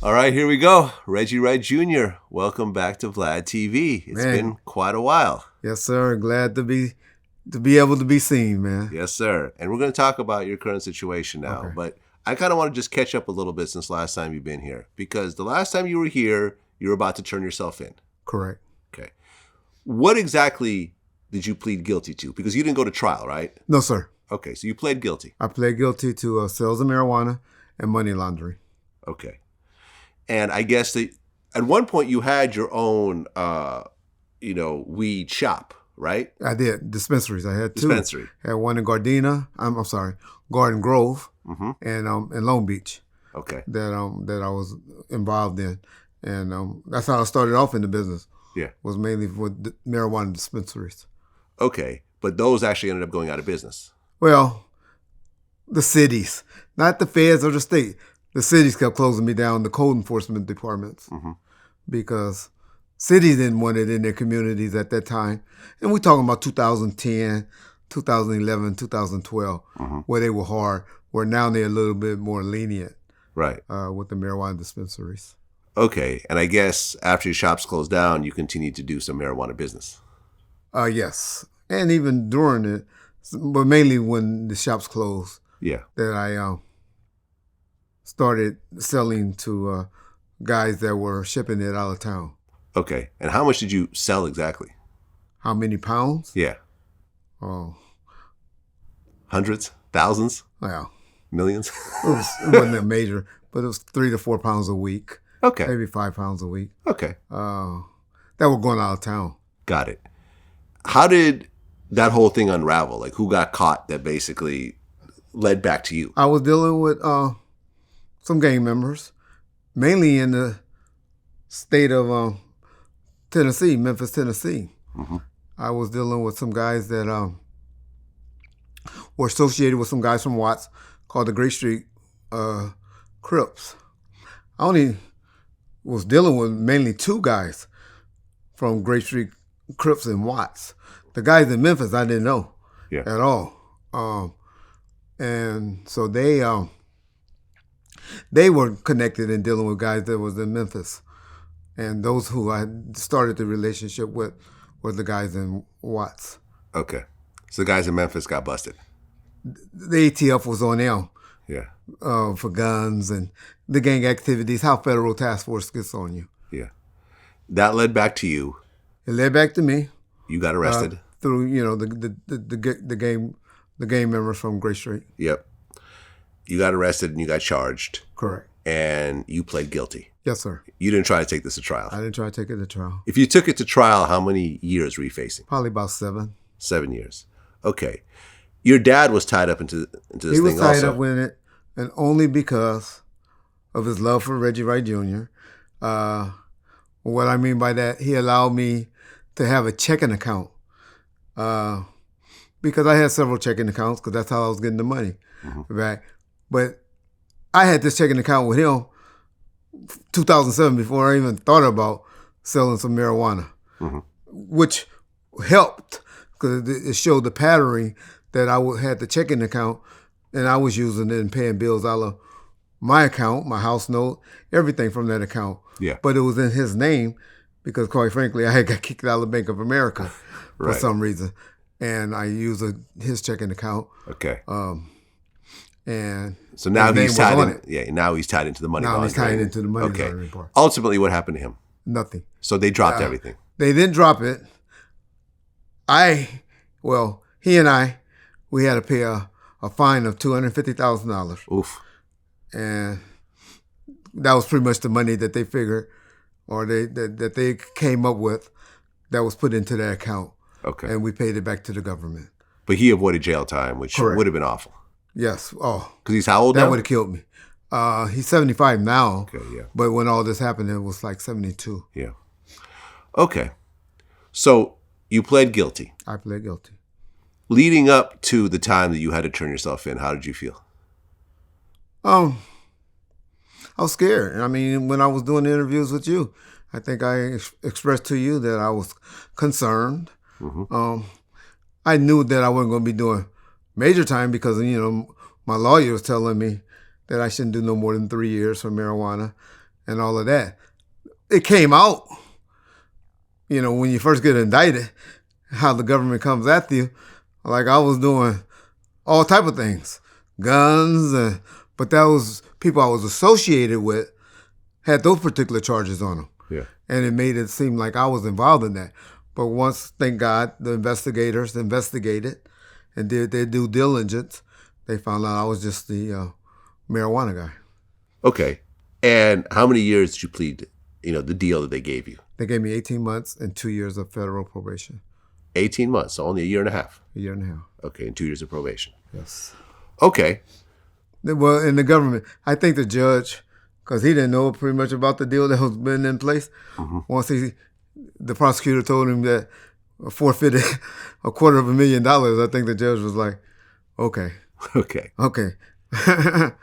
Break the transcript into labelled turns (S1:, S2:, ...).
S1: All right, here we go. Reggie Wright Jr., welcome back to Vlad TV. It's been quite a while.
S2: Yes, sir. Glad to be able to be seen, man.
S1: Yes, sir. And we're going to talk about your current situation now.
S2: Okay.
S1: But I kind of want to just catch up a little bit since last time you've been here. Because the last time you were here, you were about to turn yourself in.
S2: Correct.
S1: Okay. What exactly did you plead guilty to? Because you didn't go to trial, right?
S2: No, sir.
S1: Okay, so you pled guilty.
S2: I pled guilty to sales of marijuana and money laundering.
S1: Okay. And I guess that at one point you had your own, weed shop, right?
S2: I did. Dispensaries. I had two.
S1: Dispensary.
S2: I had one in Gardena. I'm sorry, Garden Grove, and in Long Beach.
S1: Okay.
S2: That I was involved in, and that's how I started off in the business.
S1: Yeah.
S2: Was mainly with marijuana dispensaries.
S1: Okay, but those actually ended up going out of business.
S2: Well, the cities, not the feds or the state. The cities kept closing me down, the code enforcement departments, because cities didn't want it in their communities at that time. And we're talking about 2010, 2011, 2012, where they were hard, where now they're a little bit more lenient,
S1: right?
S2: With the marijuana dispensaries.
S1: Okay, and I guess after your shops closed down, you continued to do some marijuana business.
S2: Yes, and even during it, but mainly when the shops closed.
S1: Yeah.
S2: That I started selling to guys that were shipping it out of town.
S1: Okay. And how much did you sell exactly?
S2: How many pounds?
S1: Yeah.
S2: Oh.
S1: Hundreds? Thousands?
S2: Well.
S1: Millions?
S2: It wasn't that major, but it was 3 to 4 pounds a week.
S1: Okay.
S2: Maybe 5 pounds a week.
S1: Okay.
S2: That were going out of town.
S1: Got it. How did that whole thing unravel? Like, who got caught that basically led back to you?
S2: I was dealing with some gang members, mainly in the state of Tennessee, Memphis, Tennessee. I was dealing with some guys that were associated with some guys from Watts called the Great Street Crips. I only was dealing with mainly 2 guys from Great Street Crips and Watts. The guys in Memphis I didn't know at all. And so they were connected and dealing with guys that was in Memphis. And those who I started the relationship with were the guys in Watts.
S1: Okay. So the guys in Memphis got busted.
S2: The ATF was on them.
S1: Yeah.
S2: For guns and the gang activities, how federal task force gets on you.
S1: Yeah. That led back to you.
S2: It led back to me.
S1: You got arrested.
S2: Through, the game members from Great Street.
S1: Yep. You got arrested and you got charged.
S2: Correct.
S1: And you pled guilty.
S2: Yes, sir.
S1: You didn't try to take this to trial.
S2: I didn't try to take it to trial.
S1: If you took it to trial, how many years were you facing?
S2: Probably about 7.
S1: 7 years. Okay. Your dad was tied up into this thing also.
S2: He was tied up with it, and only because of his love for Reggie Wright Jr. What I mean by that, he allowed me to have a checking account. Because I had several checking accounts, because that's how I was getting the money back. But I had this checking account with him 2007 before I even thought about selling some marijuana, which helped because it showed the patterning that I had the checking account and I was using it and paying bills out of my account, my house note, everything from that account.
S1: Yeah.
S2: But it was in his name because, quite frankly, I had got kicked out of the Bank of America for some reason. And I used his checking account.
S1: Okay.
S2: And
S1: so now he's tied in. Yeah, now he's tied into the money laundering.
S2: Now he's tied into the money laundering part.
S1: Ultimately, what happened to him?
S2: Nothing.
S1: So they dropped everything.
S2: They didn't drop it. He and I, we had to pay a fine of $250,000.
S1: Oof.
S2: And that was pretty much the money that they figured, or that they came up with, that was put into their account.
S1: Okay.
S2: And we paid it back to the government.
S1: But he avoided jail time, which would have been awful.
S2: Yes. Oh.
S1: Because he's how old now?
S2: That would have killed me. He's 75 now.
S1: Okay, yeah.
S2: But when all this happened, it was like 72.
S1: Yeah. Okay. So you pled guilty.
S2: I pled guilty.
S1: Leading up to the time that you had to turn yourself in, how did you feel?
S2: I was scared. I mean, when I was doing the interviews with you, I think I expressed to you that I was concerned. I knew that I wasn't going to be doing major time because, my lawyer was telling me that I shouldn't do no more than 3 years for marijuana and all of that. It came out, when you first get indicted, how the government comes after you. Like I was doing all type of things, guns, but that was people I was associated with had those particular charges on them.
S1: Yeah.
S2: And it made it seem like I was involved in that. But once, thank God, the investigators investigated and did their due diligence, they found out I was just the marijuana guy.
S1: Okay. And how many years did you plead, the deal that they gave you?
S2: They gave me 18 months and 2 years of federal probation.
S1: 18 months, so only a year and a half.
S2: A year and a half.
S1: Okay, and 2 years of probation.
S2: Yes.
S1: Okay.
S2: Well, in the government, I think the judge, because he didn't know pretty much about the deal that was been in place. Once the prosecutor told him that forfeited $250,000, I think the judge was like, okay.
S1: Okay.
S2: Okay.